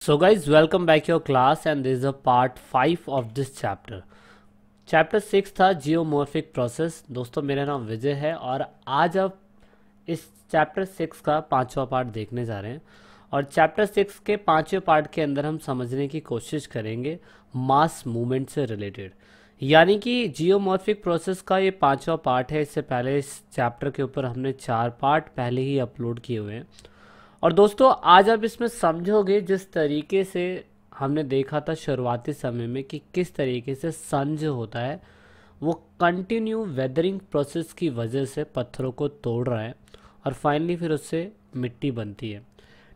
So guys, welcome back your class and this is a part 5 of this chapter. Chapter 6 था geomorphic process. दोस्तों मेरा नाम विजय है और आज आप इस चैप्टर 6 का 5वां पार्ट देखने जा रहे हैं। और चैप्टर 6 के 5वें पार्ट के अंदर हम समझने की कोशिश करेंगे मास मूवमेंट से रिलेटेड, यानी कि जियोमॉर्फिक प्रोसेस का ये 5वां पार्ट है। इससे पहले इस चैप्टर के ऊपर हमने 4 पार्ट पहले ही अपलोड किए हुए हैं। और दोस्तों आज आप इसमें समझोगे जिस तरीके से हमने देखा था शुरुआती समय में कि किस तरीके से सन जो होता है वो कंटिन्यू वेदरिंग प्रोसेस की वजह से पत्थरों को तोड़ रहा है और फाइनली फिर उससे मिट्टी बनती है।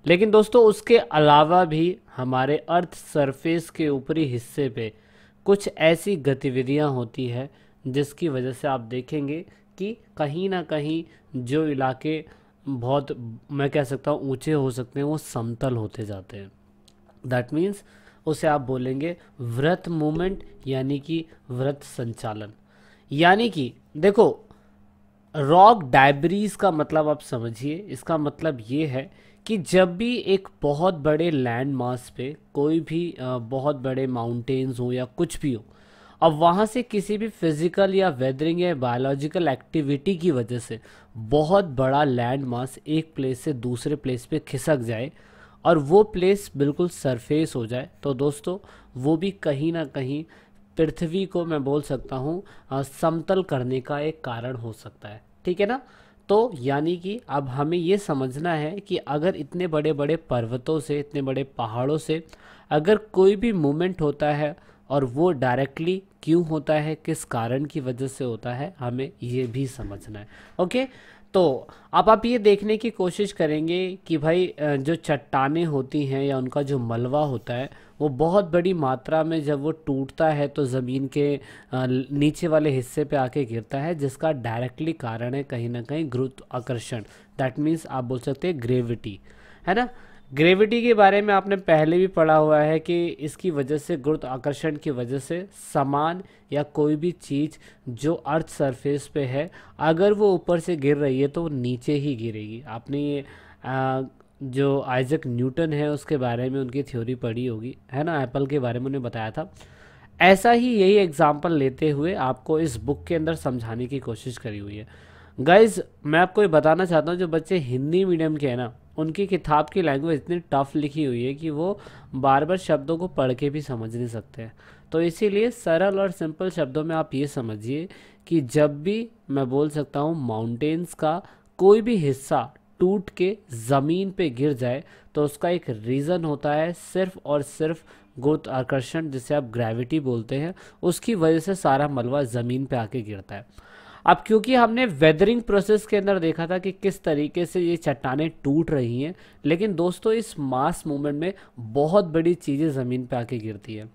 लेकिन दोस्तों उसके अलावा भी हमारे अर्थ सरफेस के ऊपरी हिस्से पे कुछ ऐसी गतिविधियां होती है जिसकी वजह से आप देखेंगे कि कहीं ना कहीं जो इलाके बहुत, मैं कह सकता हूँ, ऊंचे हो सकते हैं वो समतल होते जाते हैं। दैट मीन्स उसे आप बोलेंगे वृत्त मूवमेंट, यानी कि वृत्त संचालन। यानी कि देखो, रॉक डायब्रीज का मतलब आप समझिए, इसका मतलब ये है कि जब भी एक बहुत बड़े लैंड मास पे कोई भी बहुत बड़े माउंटेन्स हो या कुछ भी हो, अब वहाँ से किसी भी फिजिकल या वेदरिंग या बायोलॉजिकल एक्टिविटी की वजह से बहुत बड़ा लैंड मास एक प्लेस से दूसरे प्लेस पे खिसक जाए और वो प्लेस बिल्कुल सरफेस हो जाए, तो दोस्तों वो भी कहीं ना कहीं पृथ्वी को, मैं बोल सकता हूँ, समतल करने का एक कारण हो सकता है। ठीक है ना। तो यानी कि अब हमें ये समझना है कि अगर इतने बड़े बड़े पर्वतों से, इतने बड़े पहाड़ों से अगर कोई भी मूवमेंट होता है और वो डायरेक्टली क्यों होता है, किस कारण की वजह से होता है, हमें ये भी समझना है। ओके, तो अब आप ये देखने की कोशिश करेंगे कि भाई जो चट्टानें होती हैं या उनका जो मलबा होता है वो बहुत बड़ी मात्रा में जब वो टूटता है तो ज़मीन के नीचे वाले हिस्से पे आके गिरता है, जिसका डायरेक्टली कारण है कहीं ना कहीं गुरुत्वाकर्षण। दैट मीन्स आप बोल सकते हैं ग्रेविटी, है ना। ग्रेविटी के बारे में आपने पहले भी पढ़ा हुआ है कि इसकी वजह से, गुरुत्वाकर्षण की वजह से, सामान या कोई भी चीज़ जो अर्थ सरफेस पे है अगर वो ऊपर से गिर रही है तो वो नीचे ही गिरेगी। आपने ये जो आइजक न्यूटन है उसके बारे में उनकी थ्योरी पढ़ी होगी, है ना। एप्पल के बारे में उन्हें बताया था। ऐसा ही यही एग्जाम्पल लेते हुए आपको इस बुक के अंदर समझाने की कोशिश करी हुई है। गाइज मैं आपको ये बताना चाहता हूँ, जो बच्चे हिंदी मीडियम के हैं ना, उनकी किताब की लैंग्वेज इतनी टफ लिखी हुई है कि वो बार बार शब्दों को पढ़ के भी समझ नहीं सकते हैं। तो इसीलिए सरल और सिंपल शब्दों में आप ये समझिए कि जब भी, मैं बोल सकता हूँ, माउंटेन्स का कोई भी हिस्सा टूट के ज़मीन पे गिर जाए तो उसका एक रीज़न होता है, सिर्फ और सिर्फ गुरुत्वाकर्षण, जिसे आप ग्रेविटी बोलते हैं। उसकी वजह से सारा मलबा ज़मीन पे आके गिरता है। अब क्योंकि हमने वेदरिंग प्रोसेस के अंदर देखा था कि किस तरीके से ये चट्टानें टूट रही हैं, लेकिन दोस्तों इस मास मूवमेंट में बहुत बड़ी चीज़ें ज़मीन पे आके गिरती है।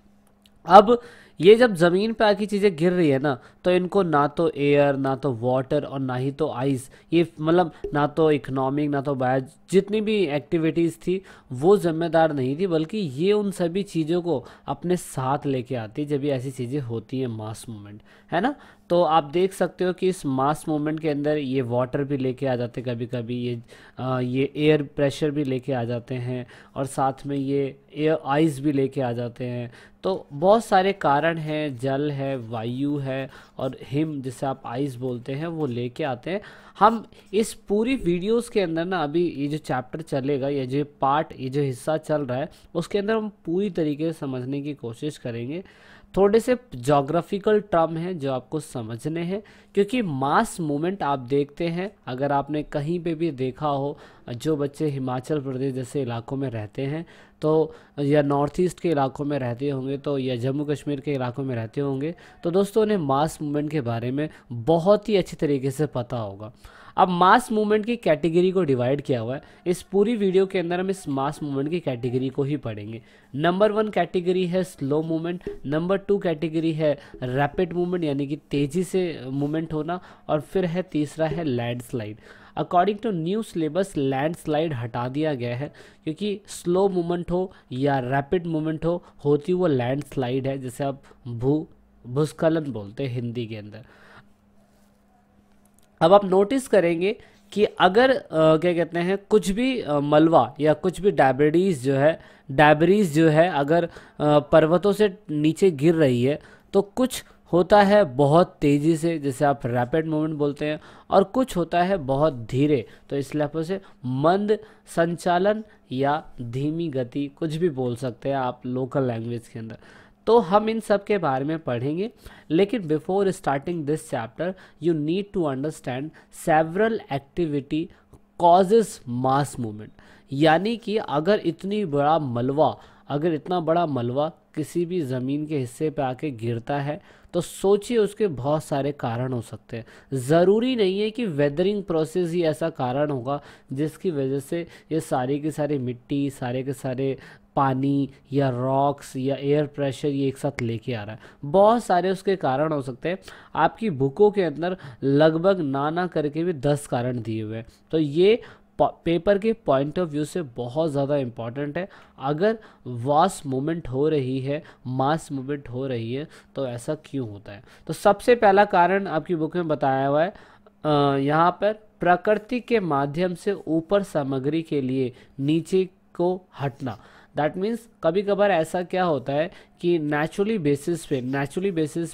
अब ये जब ज़मीन पे आकी चीज़ें गिर रही है ना, तो इनको ना तो एयर, ना तो वाटर और ना ही तो आइस, ये मतलब ना तो इकोनॉमिक, ना तो बायो, जितनी भी एक्टिविटीज़ थी वो जिम्मेदार नहीं थी, बल्कि ये उन सभी चीज़ों को अपने साथ लेके आती जब ये ऐसी चीज़ें होती हैं, मास मूवमेंट, है ना। तो आप देख सकते हो कि इस मास मूवमेंट के अंदर ये वाटर भी लेके आ जाते, कभी कभी ये एयर प्रेशर भी लेके आ जाते हैं और साथ में ये एयर आइस भी लेके आ जाते हैं। तो बहुत सारे कारण हैं, जल है, वायु है और हिम, जिसे आप आइस बोलते हैं, वो लेके आते हैं। हम इस पूरी वीडियोस के अंदर ना, अभी ये जो चैप्टर चलेगा, ये जो पार्ट, ये जो हिस्सा चल रहा है, उसके अंदर हम पूरी तरीके से समझने की कोशिश करेंगे। थोड़े से जोग्राफिकल टर्म हैं जो आपको समझने हैं, क्योंकि मास मूवमेंट आप देखते हैं, अगर आपने कहीं पे भी देखा हो, जो बच्चे हिमाचल प्रदेश जैसे इलाकों में रहते हैं तो, या नॉर्थ ईस्ट के इलाकों में रहते होंगे तो, या जम्मू कश्मीर के इलाकों में रहते होंगे तो दोस्तों उन्हें मास मूवमेंट के बारे में बहुत ही अच्छी तरीके से पता होगा। अब मास मूवमेंट की कैटेगरी को डिवाइड किया हुआ है। इस पूरी वीडियो के अंदर हम इस मास मूवमेंट की कैटेगरी को ही पढ़ेंगे। नंबर 1 कैटेगरी है स्लो मूवमेंट, नंबर 2 कैटेगरी है रैपिड मूवमेंट, यानी कि तेज़ी से मूवमेंट होना, और फिर है तीसरा है landslide. According to new syllabus landslide हटा दिया गया है, क्योंकि स्लो मूवमेंट हो या रैपिड मूवमेंट हो, होती वो लैंडस्लाइड है, जिसे आप भूस्खलन बोलते हैं हिंदी के अंदर। अब आप नोटिस करेंगे कि अगर क्या कहते हैं कुछ भी मलबा या कुछ भी डैबरीज जो है अगर पर्वतों से नीचे गिर रही है तो कुछ होता है बहुत तेज़ी से, जैसे आप रैपिड मूवमेंट बोलते हैं, और कुछ होता है बहुत धीरे। तो इस लिहाज से मंद संचालन या धीमी गति कुछ भी बोल सकते हैं आप लोकल लैंग्वेज के अंदर। तो हम इन सब के बारे में पढ़ेंगे, लेकिन before starting this chapter you need to understand several activity causes mass movement. यानी कि अगर इतना बड़ा मलबा किसी भी ज़मीन के हिस्से पे आके गिरता है तो सोचिए उसके बहुत सारे कारण हो सकते हैं। ज़रूरी नहीं है कि वेदरिंग प्रोसेस ही ऐसा कारण होगा जिसकी वजह से ये सारी की सारी मिट्टी, सारे के सारे पानी या रॉक्स या एयर प्रेशर ये एक साथ लेके आ रहा है। बहुत सारे उसके कारण हो सकते हैं। आपकी बुकों के अंदर लगभग ना करके भी 10 कारण दिए हुए हैं। तो ये पेपर के पॉइंट ऑफ व्यू से बहुत ज़्यादा इम्पॉर्टेंट है। अगर वास मूवमेंट हो रही है, मास मूवमेंट हो रही है, तो ऐसा क्यों होता है। तो सबसे पहला कारण आपकी बुक में बताया हुआ है यहाँ पर, प्रकृति के माध्यम से ऊपर सामग्री के लिए नीचे को हटना। दैट मीन्स कभी कभार ऐसा क्या होता है कि नेचुरली बेसिस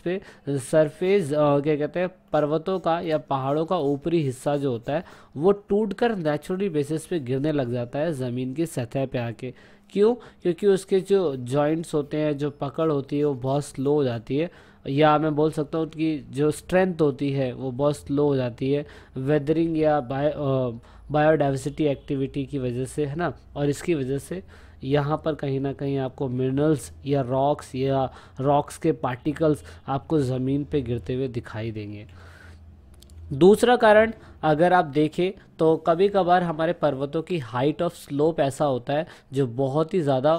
पे सरफेस क्या कहते हैं पर्वतों का या पहाड़ों का ऊपरी हिस्सा जो होता है वो टूटकर नेचुरली बेसिस पे गिरने लग जाता है ज़मीन की सतह पे आके। क्यों? क्योंकि उसके जो जॉइंट्स होते हैं, जो पकड़ होती है वो बहुत स्लो हो जाती है, या मैं बोल सकता हूँ कि जो स्ट्रेंथ होती है वो बहुत स्लो हो जाती है वेदरिंग या बायोडाइवर्सिटी एक्टिविटी की वजह से, है ना। और इसकी वजह से यहाँ पर कहीं ना कहीं आपको मिनरल्स या रॉक्स के पार्टिकल्स आपको ज़मीन पे गिरते हुए दिखाई देंगे। दूसरा कारण अगर आप देखें तो कभी कभार हमारे पर्वतों की हाइट ऑफ स्लोप ऐसा होता है जो बहुत ही ज़्यादा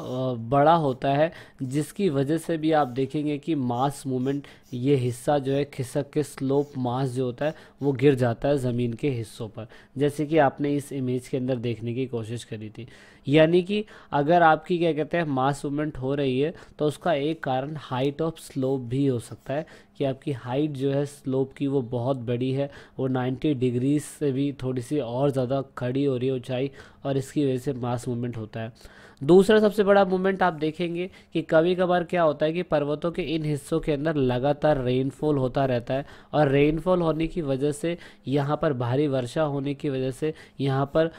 बड़ा होता है, जिसकी वजह से भी आप देखेंगे कि मास मूवमेंट ये हिस्सा जो है खिसक के स्लोप मास जो होता है वो गिर जाता है ज़मीन के हिस्सों पर, जैसे कि आपने इस इमेज के अंदर देखने की कोशिश करी थी। यानी कि अगर आपकी क्या कहते हैं मास मूवमेंट हो रही है तो उसका एक कारण हाइट ऑफ स्लोप भी हो सकता है कि आपकी हाइट जो है स्लोप की वो बहुत बड़ी है, वो 90 डिग्री से भी थोड़ी सी और ज़्यादा खड़ी हो रही है ऊंचाई, और इसकी वजह से मास मूवमेंट होता है। दूसरा सबसे बड़ा मूवमेंट आप देखेंगे कि कभी कभार क्या होता है कि पर्वतों के इन हिस्सों के अंदर लगातार रेनफॉल होता रहता है, और रेनफॉल होने की वजह से यहाँ पर भारी वर्षा होने की वजह से यहाँ पर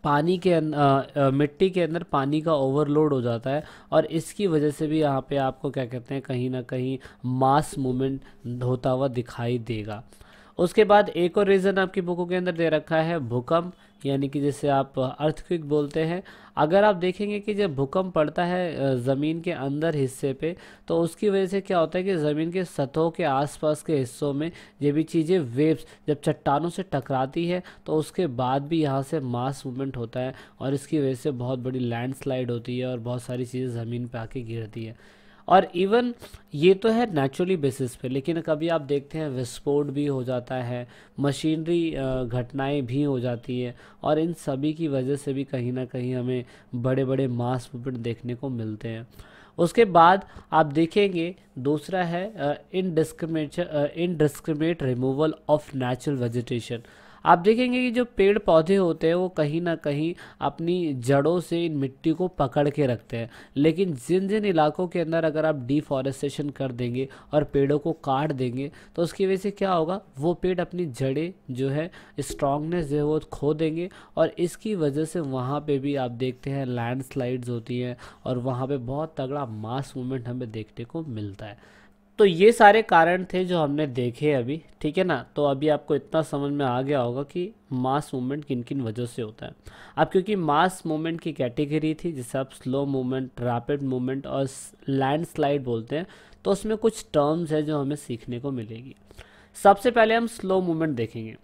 मिट्टी के अंदर पानी का ओवरलोड हो जाता है, और इसकी वजह से भी यहाँ पे आपको क्या कहते हैं कहीं ना कहीं मास मूवमेंट होता हुआ दिखाई देगा। उसके बाद एक और रीज़न आपकी बुकों के अंदर दे रखा है भूकंप, यानी कि जैसे आप अर्थक्वेक बोलते हैं। अगर आप देखेंगे कि जब भूकंप पड़ता है ज़मीन के अंदर हिस्से पे, तो उसकी वजह से क्या होता है कि ज़मीन के सतहों के आसपास के हिस्सों में ये भी चीज़ें वेव्स जब चट्टानों से टकराती है तो उसके बाद भी यहाँ से मास मूवमेंट होता है, और इसकी वजह से बहुत बड़ी लैंडस्लाइड होती है और बहुत सारी चीज़ें ज़मीन पे आके गिरती है। और इवन ये तो है नेचुरली बेसिस पे, लेकिन कभी आप देखते हैं विस्फोट भी हो जाता है, मशीनरी घटनाएं भी हो जाती है, और इन सभी की वजह से भी कहीं ना कहीं हमें बड़े बड़े मास मूवमेंट देखने को मिलते हैं। उसके बाद आप देखेंगे दूसरा है indiscriminate removal of natural vegetation. आप देखेंगे कि जो पेड़ पौधे होते हैं वो कहीं ना कहीं अपनी जड़ों से इन मिट्टी को पकड़ के रखते हैं, लेकिन जिन जिन इलाकों के अंदर अगर आप डिफॉरेस्टेशन कर देंगे और पेड़ों को काट देंगे तो उसकी वजह से क्या होगा, वो पेड़ अपनी जड़ें जो है स्ट्रांगनेस जो है वो खो देंगे, और इसकी वजह से वहाँ पे भी आप देखते हैं लैंडस्लाइड्स होती हैं, और वहाँ पे बहुत तगड़ा मास मूवमेंट हमें देखने को मिलता है। तो ये सारे कारण थे जो हमने देखे अभी, ठीक है ना। तो अभी आपको इतना समझ में आ गया होगा कि मास मूवमेंट किन किन वजह से होता है। अब क्योंकि मास मूवमेंट की कैटेगरी थी जिसे आप स्लो मूवमेंट, रैपिड मूवमेंट और लैंडस्लाइड बोलते हैं, तो उसमें कुछ टर्म्स है जो हमें सीखने को मिलेगी। सबसे पहले हम स्लो मूवमेंट देखेंगे।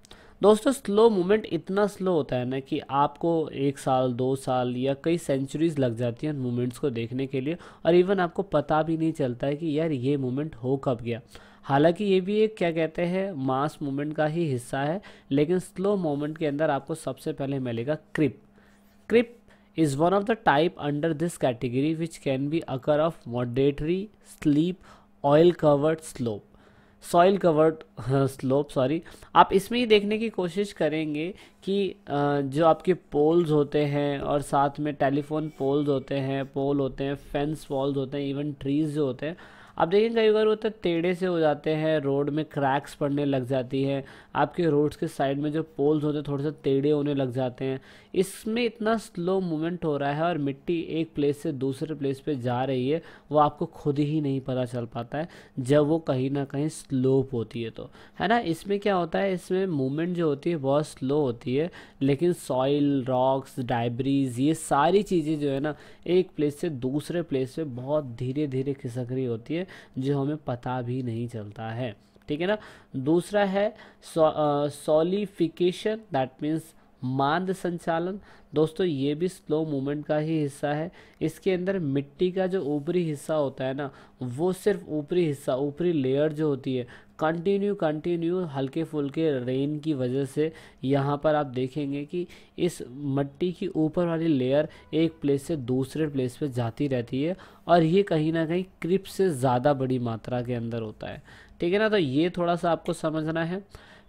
दोस्तों स्लो मूवमेंट इतना स्लो होता है ना कि आपको 1 साल 2 साल या कई सेंचुरीज लग जाती हैं मूवमेंट्स को देखने के लिए, और इवन आपको पता भी नहीं चलता है कि यार ये मूवमेंट हो कब गया। हालांकि ये भी एक क्या कहते हैं मास मूवमेंट का ही हिस्सा है, लेकिन स्लो मूवमेंट के अंदर आपको सबसे पहले मिलेगा क्रिप। क्रिप is one of the type under this category which can be occur of moderate sleep oil covered slope। Soil covered slope, sorry. आप इसमें ही देखने की कोशिश करेंगे कि जो आपके पोल्स होते हैं और साथ में टेलीफोन पोल्स होते हैं, पोल होते हैं, फेंस वॉल्स होते हैं, इवन ट्रीज जो होते हैं, आप देखेंगे कई बार होता है टेढ़े से हो जाते हैं, रोड में क्रैक्स पड़ने लग जाती है, आपके रोड्स के साइड में जो पोल्स होते हैं थोड़े से टेढ़े होने लग जाते हैं। इसमें इतना स्लो मूवमेंट हो रहा है और मिट्टी एक प्लेस से दूसरे प्लेस पे जा रही है, वो आपको खुद ही नहीं पता चल पाता है जब वो कहीं ना कहीं स्लोप होती है तो, है ना। इसमें क्या होता है, इसमें मूवमेंट जो होती है बहुत स्लो होती है, लेकिन सॉइल, रॉक्स, डाइब्रीज, ये सारी चीज़ें जो है ना एक प्लेस से दूसरे प्लेस पे बहुत धीरे धीरे खिसक रही होती है, जो हमें पता भी नहीं चलता है, ठीक है ना। दूसरा है सॉलिफिकेशन, दैट मीन्स मांद संचालन। दोस्तों ये भी स्लो मूवमेंट का ही हिस्सा है। इसके अंदर मिट्टी का जो ऊपरी हिस्सा होता है ना, वो सिर्फ ऊपरी हिस्सा, ऊपरी लेयर जो होती है, कंटिन्यू हल्के फुल्के रेन की वजह से यहाँ पर आप देखेंगे कि इस मिट्टी की ऊपर वाली लेयर एक प्लेस से दूसरे प्लेस पे जाती रहती है, और ये कहीं ना कहीं क्रिप से ज़्यादा बड़ी मात्रा के अंदर होता है, ठीक है ना। तो ये थोड़ा सा आपको समझना है।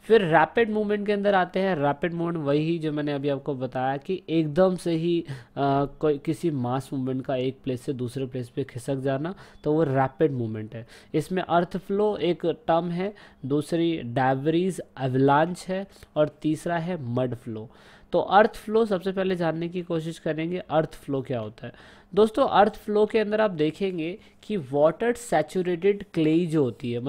फिर रैपिड मूवमेंट के अंदर आते हैं। रैपिड मूवमेंट वही जो मैंने अभी आपको बताया कि एकदम से ही कोई किसी मास मूवमेंट का एक प्लेस से दूसरे प्लेस पे खिसक जाना, तो वो रैपिड मूवमेंट है। इसमें अर्थ फ्लो एक टर्म है, दूसरी डेब्रीज एवलांच है, और तीसरा है मड फ्लो। तो अर्थ फ्लो सबसे पहले जानने की कोशिश करेंगे, अर्थ फ्लो क्या होता है। दोस्तों अर्थ फ्लो के अंदर आप देखेंगे कि वाटर सैचुरेटेड क्ले जो होती है,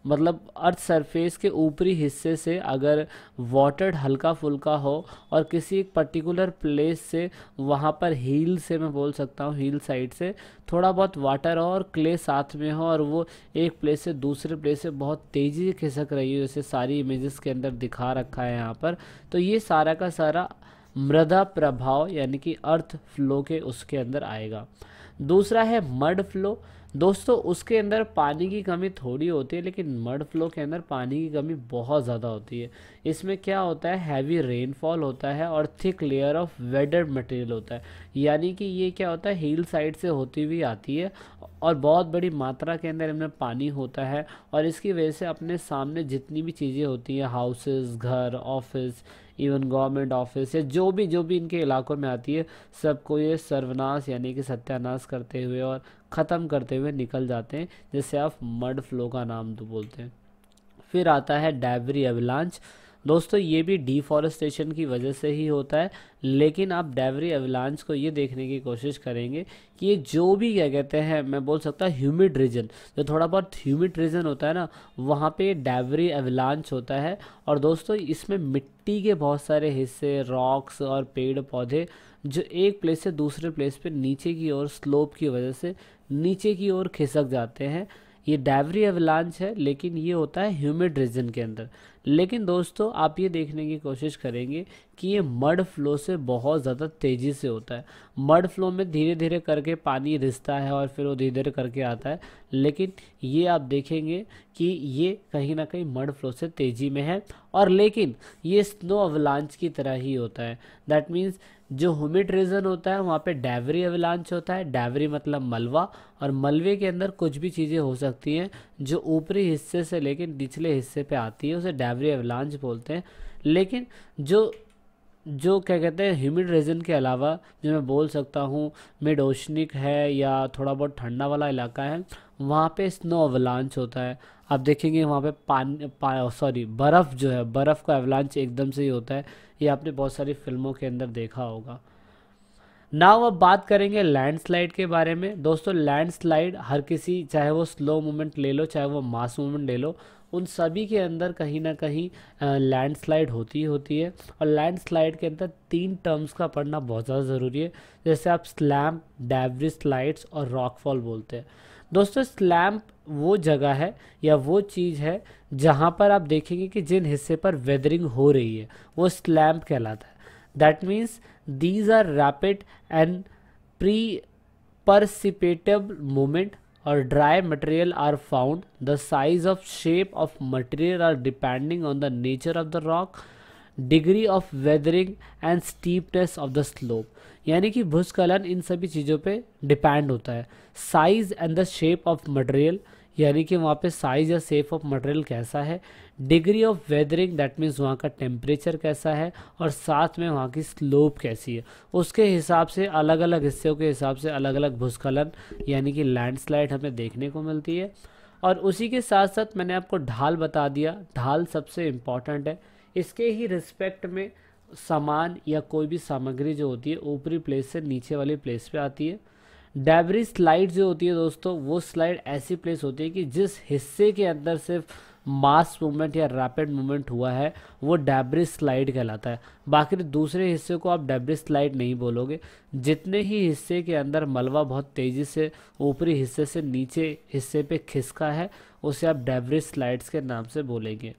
मतलब अर्थ सरफेस के ऊपरी हिस्से से अगर वाटर हल्का फुल्का हो और किसी एक पर्टिकुलर प्लेस से, वहाँ पर हील से, मैं बोल सकता हूँ हील साइड से थोड़ा बहुत वाटर हो और क्ले साथ में हो, और वो एक प्लेस से दूसरे प्लेस से बहुत तेज़ी से खिसक रही है, जैसे सारी इमेजेस के अंदर दिखा रखा है यहाँ पर, तो ये सारा का सारा मृदा प्रभाव यानी कि अर्थ फ्लो के उसके अंदर आएगा। दूसरा है मड फ्लो। दोस्तों उसके अंदर पानी की कमी थोड़ी होती है, लेकिन मड फ्लो के अंदर पानी की कमी बहुत ज़्यादा होती है। इसमें क्या होता है, हैवी रेनफॉल होता है और थिक लेयर ऑफ वेडेड मटेरियल होता है, यानी कि ये क्या होता है, हिल साइड से होती हुई आती है और बहुत बड़ी मात्रा के अंदर इनमें पानी होता है, और इसकी वजह से अपने सामने जितनी भी चीज़ें होती हैं, हाउसेस, घर, ऑफिस, इवन गवर्नमेंट ऑफिस, या जो भी इनके इलाकों में आती है, सबको ये सर्वनाश यानी कि सत्यानाश करते हुए और ख़त्म करते हुए निकल जाते हैं, जिससे आप मड फ्लो का नाम तो बोलते हैं। फिर आता है डेब्री एवलांच। दोस्तों ये भी डिफॉरेस्टेशन की वजह से ही होता है, लेकिन आप डेब्री एवलांच को ये देखने की कोशिश करेंगे कि ये जो भी क्या कहते हैं, मैं बोल सकता हूँ ह्यूमिड रीजन, जो थोड़ा बहुत ह्यूमिड रीजन होता है ना, वहाँ पे डेब्री एवलांच होता है। और दोस्तों इसमें मिट्टी के बहुत सारे हिस्से, रॉक्स और पेड़ पौधे जो एक प्लेस से दूसरे प्लेस पे नीचे की ओर स्लोप की वजह से नीचे की ओर खिसक जाते हैं, ये डेब्री एवलांच है, लेकिन ये होता है ह्यूमिड रीजन के अंदर। लेकिन दोस्तों आप ये देखने की कोशिश करेंगे कि ये मड फ्लो से बहुत ज़्यादा तेज़ी से होता है। मड फ्लो में धीरे धीरे करके पानी रिसता है और फिर वो धीरे धीरे करके आता है, लेकिन ये आप देखेंगे कि ये कहीं ना कहीं मड फ्लो से तेज़ी में है, और लेकिन ये स्नो अवलांच की तरह ही होता है। दैट मीन्स जो ह्यूमिड रीजन होता है वहाँ पे डेब्री एवलांच होता है, डेब्री मतलब मलबा, और मलबे के अंदर कुछ भी चीज़ें हो सकती हैं जो ऊपरी हिस्से से लेकिन निचले हिस्से पे आती है, उसे डेब्री एवलांच बोलते हैं। लेकिन जो जो क्या कहते हैं ह्यूमिड रीजन के अलावा, जो मैं बोल सकता हूँ मिड ओशनिक है या थोड़ा बहुत ठंडा वाला इलाका है, वहाँ पे स्नो अवलांच होता है। आप देखेंगे वहाँ पे बर्फ़ जो है, बर्फ़ का अवलांच एकदम से ही होता है, ये आपने बहुत सारी फिल्मों के अंदर देखा होगा। नाउ अब बात करेंगे लैंडस्लाइड के बारे में। दोस्तों लैंडस्लाइड हर किसी, चाहे वो स्लो मूवमेंट ले लो चाहे वो मास मूवमेंट ले लो, उन सभी के अंदर कहीं ना कहीं लैंडस्लाइड होती है। और लैंडस्लाइड के अंदर 3 टर्म्स का पढ़ना बहुत ज़्यादा ज़रूरी है, जैसे आप स्लैम्प, डेब्री स्लाइड्स और रॉकफॉल बोलते हैं। दोस्तों स्लैम्प वो जगह है या वो चीज़ है जहाँ पर आप देखेंगे कि जिन हिस्से पर वेदरिंग हो रही है वो स्लैम्प कहलाता है। That means these are rapid and precipitative movement or dry material are found. The size of shape of material are depending on the nature of the rock, degree of weathering and steepness of the slope. यानी कि भूस्खलन इन सभी चीज़ों पे depend होता है। Size and the shape of material, यानी कि वहाँ पे साइज या शेप ऑफ मटेरियल कैसा है, degree of weathering that means वहाँ का टेम्परेचर कैसा है, और साथ में वहाँ की स्लोप कैसी है। उसके हिसाब से अलग अलग हिस्सों के हिसाब से अलग अलग भूस्खलन यानी कि लैंडस्लाइड हमें देखने को मिलती है। और उसी के साथ साथ मैंने आपको ढाल बता दिया, ढाल सबसे इम्पॉर्टेंट है। इसके ही रिस्पेक्ट में सामान या कोई भी सामग्री जो होती है ऊपरी प्लेस से नीचे वाली प्लेस पे आती है। डेब्री स्लाइड जो होती है दोस्तों, वो स्लाइड ऐसी प्लेस होती है कि जिस हिस्से के अंदर सिर्फ मास मूवमेंट या रैपिड मूवमेंट हुआ है वो डेब्री स्लाइड कहलाता है। बाकी दूसरे हिस्से को आप डेब्री स्लाइड नहीं बोलोगे। जितने ही हिस्से के अंदर मलबा बहुत तेज़ी से ऊपरी हिस्से से नीचे हिस्से पे खिसका है उसे आप डेब्री स्लाइड्स के नाम से बोलेंगे।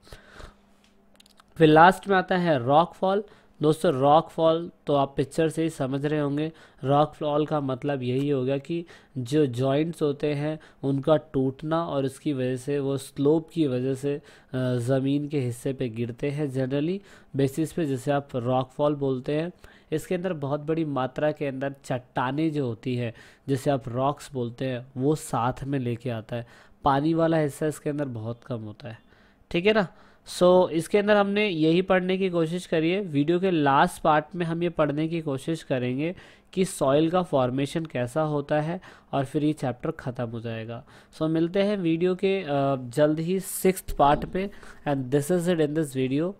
फिर लास्ट में आता है रॉक फॉल। दोस्तों रॉक फॉल तो आप पिक्चर से ही समझ रहे होंगे। रॉक फॉल का मतलब यही होगा कि जो जॉइंट्स होते हैं उनका टूटना और उसकी वजह से वो स्लोप की वजह से ज़मीन के हिस्से पे गिरते हैं जनरली बेसिस पे, जिसे आप रॉक फॉल बोलते हैं। इसके अंदर बहुत बड़ी मात्रा के अंदर चट्टानें जो होती है जिसे आप रॉक्स बोलते हैं वो साथ में लेके आता है। पानी वाला हिस्सा इसके अंदर बहुत कम होता है, ठीक है ना। इसके अंदर हमने यही पढ़ने की कोशिश करी है। वीडियो के लास्ट पार्ट में हम ये पढ़ने की कोशिश करेंगे कि सॉइल का फॉर्मेशन कैसा होता है और फिर ये चैप्टर ख़त्म हो जाएगा। मिलते हैं वीडियो के जल्द ही 6th पार्ट पे। And this is it in this video,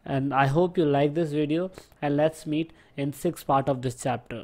and I hope you like this video, and let's meet in 6th part of this chapter.